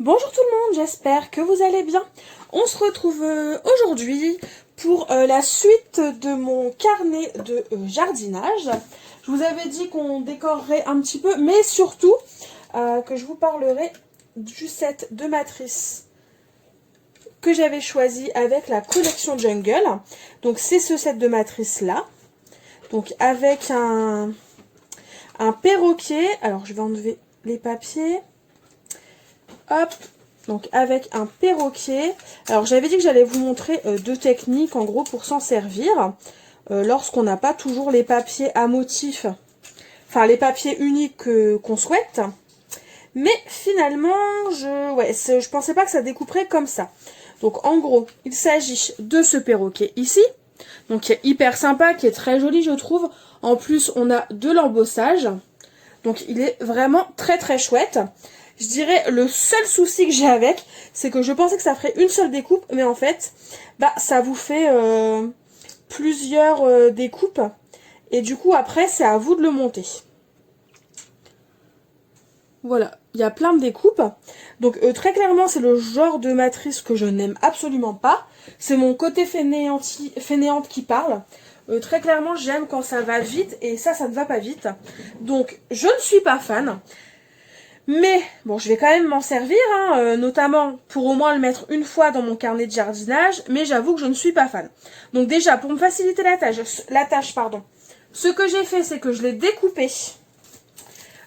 Bonjour tout le monde, j'espère que vous allez bien. On se retrouve aujourd'hui pour la suite de mon carnet de jardinage. Je vous avais dit qu'on décorerait un petit peu, mais surtout que je vous parlerai du set de matrices que j'avais choisi avec la collection Jungle. Donc c'est ce set de matrices là. Donc avec un perroquet. Alors je vais enlever les papiers. Hop, donc avec un perroquet. Alors j'avais dit que j'allais vous montrer deux techniques en gros pour s'en servir. Lorsqu'on n'a pas toujours les papiers à motifs, enfin les papiers uniques qu'on souhaite. Mais finalement, je pensais pas que ça découperait comme ça. Donc en gros, il s'agit de ce perroquet ici. Donc qui est hyper sympa, qui est très joli je trouve. En plus on a de l'embossage. Donc il est vraiment très très chouette. Je dirais le seul souci que j'ai avec, c'est que je pensais que ça ferait une seule découpe, mais en fait, ça vous fait plusieurs découpes. Et du coup, après, c'est à vous de le monter. Voilà, il y a plein de découpes. Donc très clairement, c'est le genre de matrice que je n'aime absolument pas. C'est mon côté fainéante qui parle. Très clairement, j'aime quand ça va vite, et ça ne va pas vite. Donc, je ne suis pas fan. Mais, bon, je vais quand même m'en servir, notamment pour au moins le mettre une fois dans mon carnet de jardinage, mais j'avoue que je ne suis pas fan. Donc déjà, pour me faciliter la tâche, ce que j'ai fait, c'est que je l'ai découpé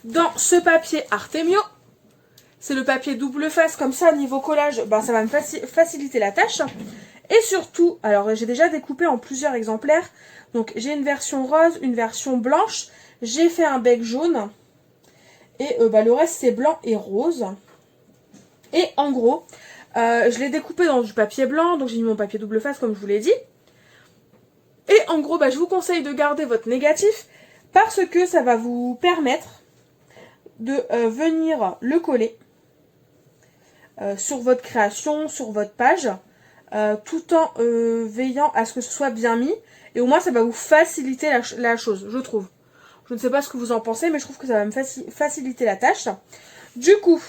dans ce papier Artemio. C'est le papier double face, comme ça, niveau collage, ça va me faciliter la tâche. Et surtout, alors j'ai déjà découpé en plusieurs exemplaires, donc j'ai une version rose, une version blanche, j'ai fait un bec jaune. Et le reste, c'est blanc et rose. Et en gros, je l'ai découpé dans du papier blanc. Donc j'ai mis mon papier double face, comme je vous l'ai dit. Et en gros, je vous conseille de garder votre négatif. Parce que ça va vous permettre de venir le coller sur votre création, sur votre page. Tout en veillant à ce que ce soit bien mis. Et au moins, ça va vous faciliter la chose, je trouve. Je ne sais pas ce que vous en pensez, mais je trouve que ça va me faciliter la tâche. Du coup,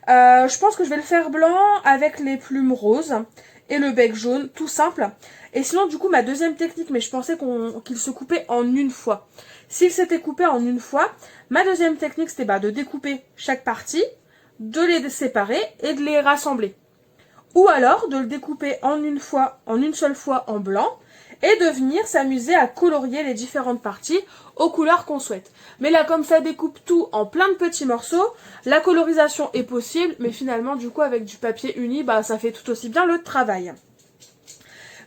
je pense que je vais le faire blanc avec les plumes roses et le bec jaune, tout simple. Et sinon, du coup, ma deuxième technique, mais je pensais qu'il se coupait en une fois. S'il s'était coupé en une fois, ma deuxième technique, c'était de découper chaque partie, de les séparer et de les rassembler. Ou alors de le découper en une seule fois en blanc, et de venir s'amuser à colorier les différentes parties aux couleurs qu'on souhaite. Mais là, comme ça découpe tout en plein de petits morceaux, la colorisation est possible, mais finalement, du coup, avec du papier uni, ça fait tout aussi bien le travail.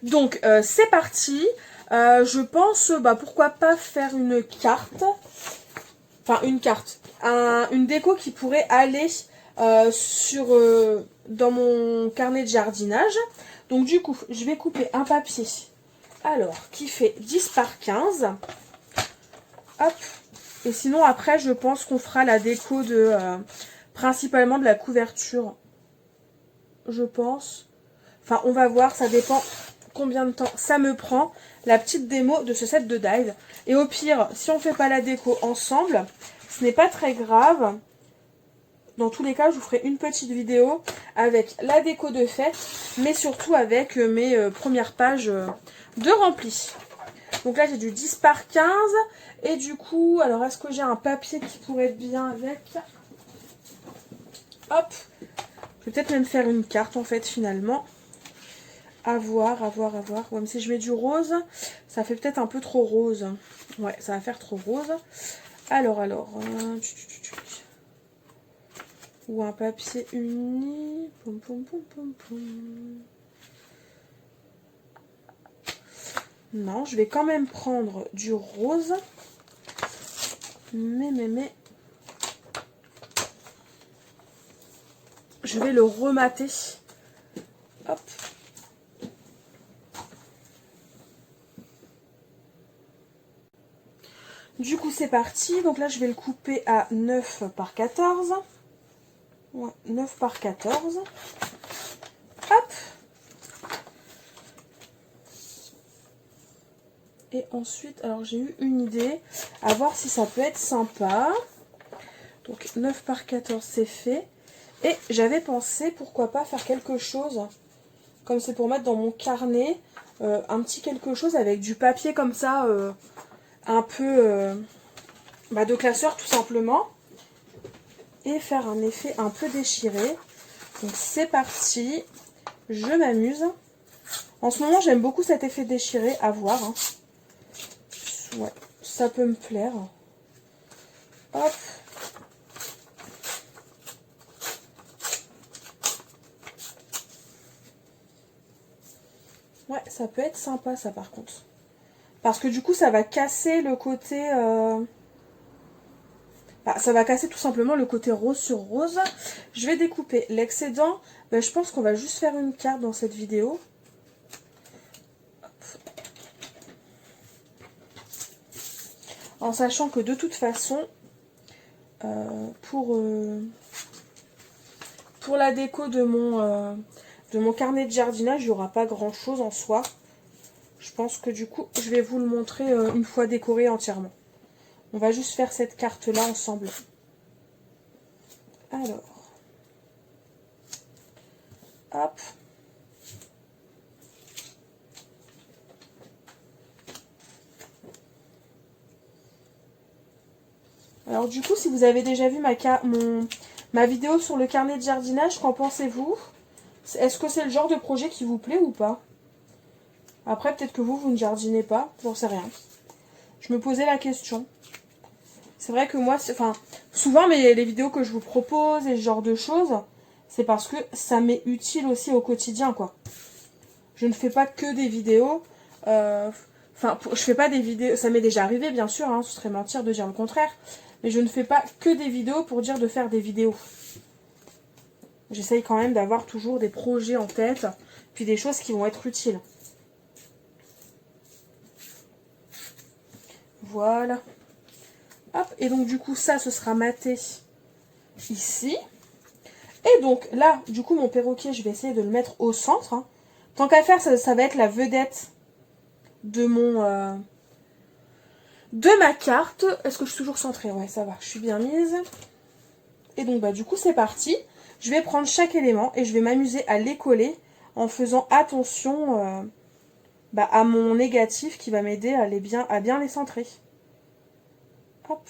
Donc, c'est parti. Je pense, pourquoi pas faire une carte. Enfin, une carte. Une déco qui pourrait aller dans mon carnet de jardinage. Donc, du coup, je vais couper un papier. Alors, qui fait 10 par 15. Hop. Et sinon, après, je pense qu'on fera la déco principalement de la couverture. Je pense. Enfin, on va voir, ça dépend combien de temps ça me prend. La petite démo de ce set de dive. Et au pire, si on fait pas la déco ensemble, ce n'est pas très grave. Dans tous les cas, je vous ferai une petite vidéo avec la déco de fête, mais surtout avec mes premières pages de rempli. Donc là, j'ai du 10 par 15. Et du coup, alors est-ce que j'ai un papier qui pourrait être bien avec? Hop. Je vais peut-être même faire une carte, en fait, finalement. À voir, à voir, à voir. Ouais, mais si je mets du rose, ça fait peut-être un peu trop rose. Ouais, ça va faire trop rose. Alors. Ou un papier uni. Poum, poum, poum, poum, poum. Non, je vais quand même prendre du rose. Mais. Je vais le remater. Hop. Du coup, c'est parti. Donc là, je vais le couper à 9 par 14. Ouais, 9 par 14. Hop. Et ensuite, alors j'ai eu une idée, à voir si ça peut être sympa. Donc 9 par 14, c'est fait. Et j'avais pensé, pourquoi pas, faire quelque chose, comme c'est pour mettre dans mon carnet, un petit quelque chose avec du papier comme ça, un peu de classeur tout simplement. Et faire un effet un peu déchiré. Donc c'est parti, je m'amuse. En ce moment j'aime beaucoup cet effet déchiré, à voir. Hein. Ouais, ça peut me plaire. Hop. Ouais, ça peut être sympa ça par contre. Parce que du coup ça va casser le côté... ça va casser tout simplement le côté rose sur rose. Je vais découper l'excédent. Je pense qu'on va juste faire une carte dans cette vidéo. En sachant que de toute façon, pour la déco de mon carnet de jardinage, il n'y aura pas grand chose en soi. Je pense que du coup, je vais vous le montrer une fois décoré entièrement. On va juste faire cette carte-là ensemble. Alors. Hop. Alors du coup, si vous avez déjà vu ma vidéo sur le carnet de jardinage, qu'en pensez-vous? Est-ce que c'est le genre de projet qui vous plaît ou pas? Après, peut-être que vous ne jardinez pas, j'en sais rien. Je me posais la question. C'est vrai que moi, souvent les vidéos que je vous propose et ce genre de choses, c'est parce que ça m'est utile aussi au quotidien, quoi. Je ne fais pas que des vidéos. Je fais pas des vidéos. Ça m'est déjà arrivé, bien sûr, hein, ce serait mentir de dire le contraire. Mais je ne fais pas que des vidéos pour dire de faire des vidéos. J'essaye quand même d'avoir toujours des projets en tête, puis des choses qui vont être utiles. Voilà. Hop, et donc du coup, ça, ce sera maté ici. Et donc là, du coup, mon perroquet, je vais essayer de le mettre au centre. Hein. Tant qu'à faire, ça va être la vedette de de ma carte. Est-ce que je suis toujours centrée? Ouais, ça va, je suis bien mise. Et donc, du coup, c'est parti. Je vais prendre chaque élément et je vais m'amuser à les coller en faisant attention à mon négatif qui va m'aider à bien les centrer. Hop.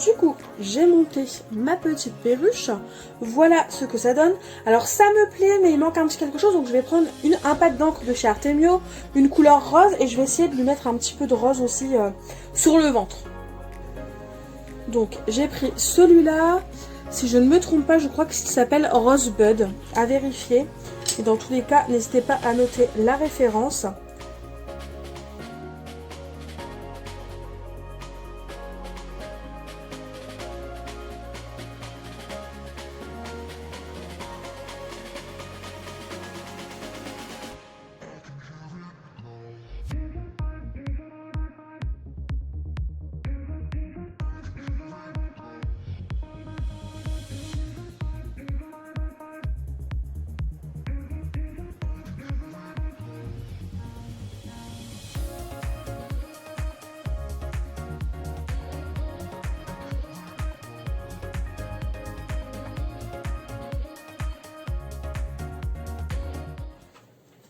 Du coup, j'ai monté ma petite perruche. Voilà ce que ça donne. Alors ça me plaît, mais il manque un petit quelque chose. Donc je vais prendre un pack d'encre de chez Artemio, une couleur rose. Et je vais essayer de lui mettre un petit peu de rose aussi sur le ventre. Donc j'ai pris celui-là. Si je ne me trompe pas, je crois qu'il s'appelle Rosebud. À vérifier. Et dans tous les cas, n'hésitez pas à noter la référence.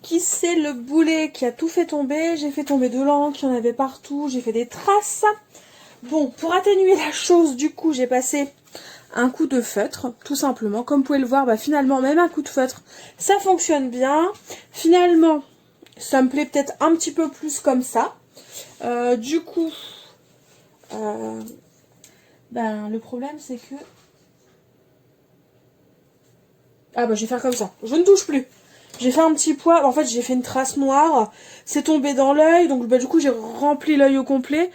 Qui c'est le boulet qui a tout fait tomber? J'ai fait tomber de l'encre, il y en avait partout, j'ai fait des traces. Bon, pour atténuer la chose, du coup, j'ai passé un coup de feutre, tout simplement. Comme vous pouvez le voir, bah, finalement, même un coup de feutre, ça fonctionne bien. Finalement, ça me plaît peut-être un petit peu plus comme ça. Du coup, le problème, c'est que... Ah bah, je vais faire comme ça. Je ne touche plus. J'ai fait un petit poids, en fait j'ai fait une trace noire, c'est tombé dans l'œil, donc du coup j'ai rempli l'œil au complet.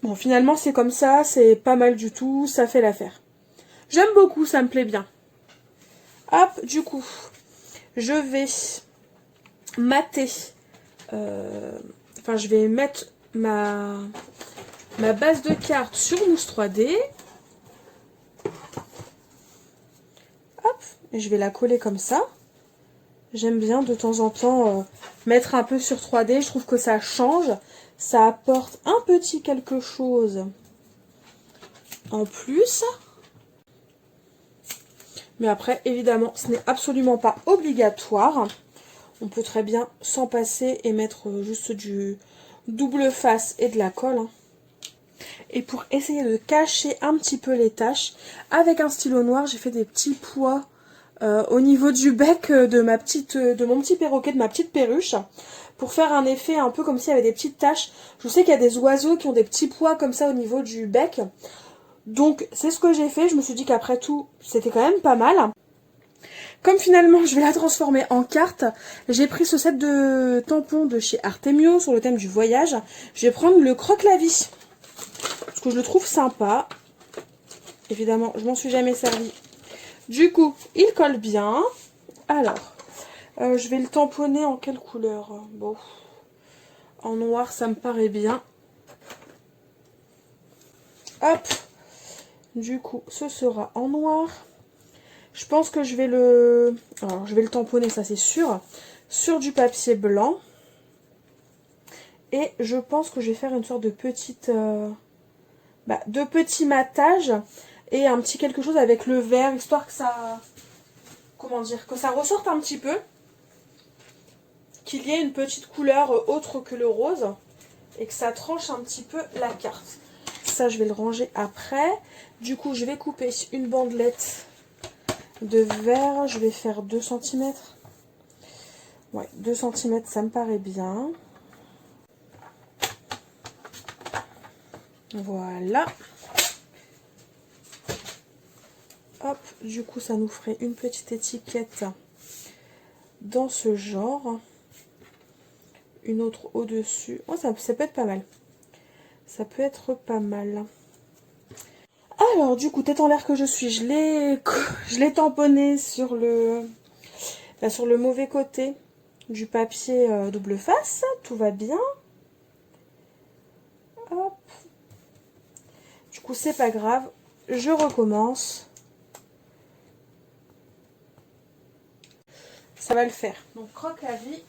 Bon, finalement c'est comme ça, c'est pas mal du tout, ça fait l'affaire. J'aime beaucoup, ça me plaît bien. Hop, du coup, je vais mater, je vais mettre ma base de cartes sur mousse 3D. Hop, et je vais la coller comme ça. J'aime bien de temps en temps mettre un peu sur 3D, je trouve que ça change, ça apporte un petit quelque chose en plus. Mais après, évidemment, ce n'est absolument pas obligatoire. On peut très bien s'en passer et mettre juste du double face et de la colle. Et pour essayer de cacher un petit peu les taches, avec un stylo noir, j'ai fait des petits pois au niveau du bec de mon petit perroquet, de ma petite perruche, pour faire un effet un peu comme s'il y avait des petites taches. Je sais qu'il y a des oiseaux qui ont des petits pois comme ça au niveau du bec. Donc c'est ce que j'ai fait, je me suis dit qu'après tout, c'était quand même pas mal. Comme finalement je vais la transformer en carte, j'ai pris ce set de tampons de chez Artemio sur le thème du voyage. Je vais prendre le croque-la-vie, parce que je le trouve sympa. Évidemment, je m'en suis jamais servi. Du coup, il colle bien. Alors, je vais le tamponner en quelle couleur? Bon, en noir, ça me paraît bien. Hop. Du coup, ce sera en noir. Je pense que je vais le tamponner, ça c'est sûr, sur du papier blanc. Et je pense que je vais faire une sorte de petite, de petit matage et un petit quelque chose avec le vert, histoire que ça, que ça ressorte un petit peu, qu'il y ait une petite couleur autre que le rose et que ça tranche un petit peu la carte. Ça, je vais le ranger après. Du coup, je vais couper une bandelette de verre. Je vais faire 2 cm. Ouais, 2 cm, ça me paraît bien. Voilà. Hop, du coup, ça nous ferait une petite étiquette dans ce genre. Une autre au-dessus. Oh, ça peut être pas mal. Ça peut être pas mal. Alors, du coup, tête en l'air que je suis, je l'ai tamponné sur le mauvais côté du papier double face. Tout va bien. Hop. Du coup, c'est pas grave. Je recommence. Ça va le faire. Donc, croque-la-vie.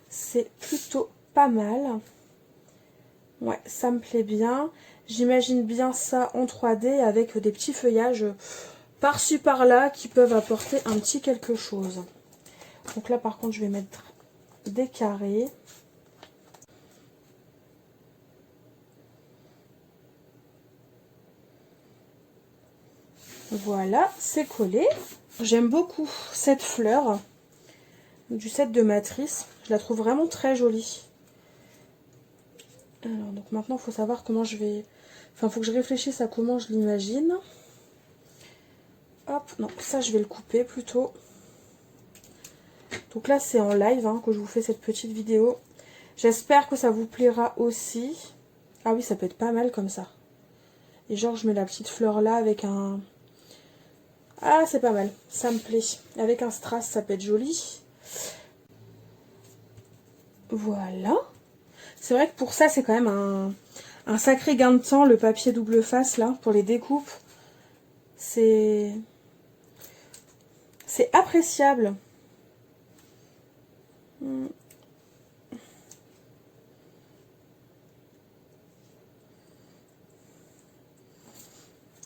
C'est plutôt pas mal. Ouais, ça me plaît bien. J'imagine bien ça en 3D avec des petits feuillages par-ci par-là qui peuvent apporter un petit quelque chose. Donc là, par contre, je vais mettre des carrés. Voilà, c'est collé. J'aime beaucoup cette fleur du set de Matrice. Je la trouve vraiment très jolie. Alors, donc maintenant, il faut savoir comment je vais... Enfin, il faut que je réfléchisse à comment je l'imagine. Hop, non, ça, je vais le couper plutôt. Donc là, c'est en live hein, que je vous fais cette petite vidéo. J'espère que ça vous plaira aussi. Ah oui, ça peut être pas mal comme ça. Et genre, je mets la petite fleur là avec un... Ah, c'est pas mal, ça me plaît. Avec un strass, ça peut être joli. Voilà. C'est vrai que pour ça, c'est quand même un sacré gain de temps, le papier double face, là, pour les découpes. C'est appréciable.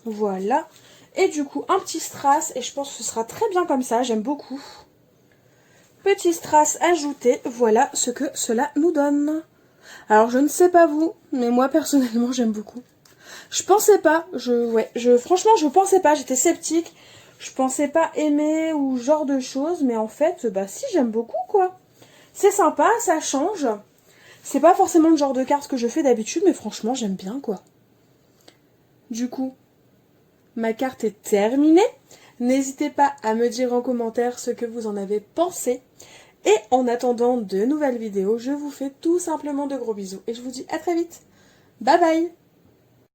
Voilà. Et du coup, un petit strass, et je pense que ce sera très bien comme ça, j'aime beaucoup. Petit strass ajouté, voilà ce que cela nous donne. Alors, je ne sais pas vous, mais moi, personnellement, j'aime beaucoup. Je pensais pas, franchement, je pensais pas, j'étais sceptique. Je pensais pas aimer ou genre de choses, mais en fait, bah si, j'aime beaucoup, quoi. C'est sympa, ça change. C'est pas forcément le genre de carte que je fais d'habitude, mais franchement, j'aime bien, quoi. Du coup, ma carte est terminée. N'hésitez pas à me dire en commentaire ce que vous en avez pensé. Et en attendant de nouvelles vidéos, je vous fais tout simplement de gros bisous. Et je vous dis à très vite. Bye bye!